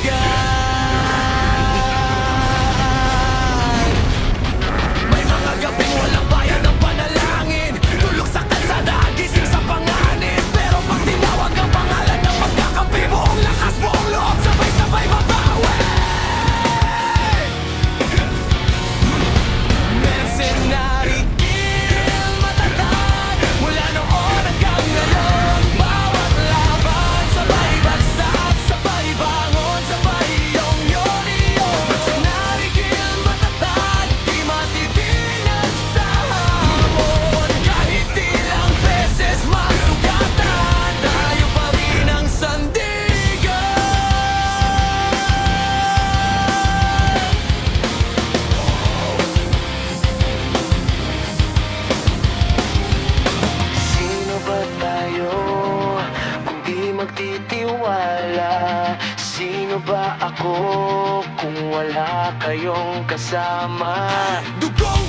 May mga gabing walang bayad ng panalangin, tulog sa kalsada, gising sa panganib. Pero pag tinawag ang pangalan ng magkakampi, buong lakas, buong loob, sabay-sabay mabawi. Mercenary kill, matatag mula noon hanggang ngayon. Bawat laban, sabay bagsak, sabay bangon, sabay yong-yoniyon. Mercenary kill, matatag, di matitinag sa hamon. Kahit ilang beses masugatan, tayo pa rin ang sandigan. Sino ba tayo kung di magtitiwala? Sino ba ako kung wala kayong kasama? Dugong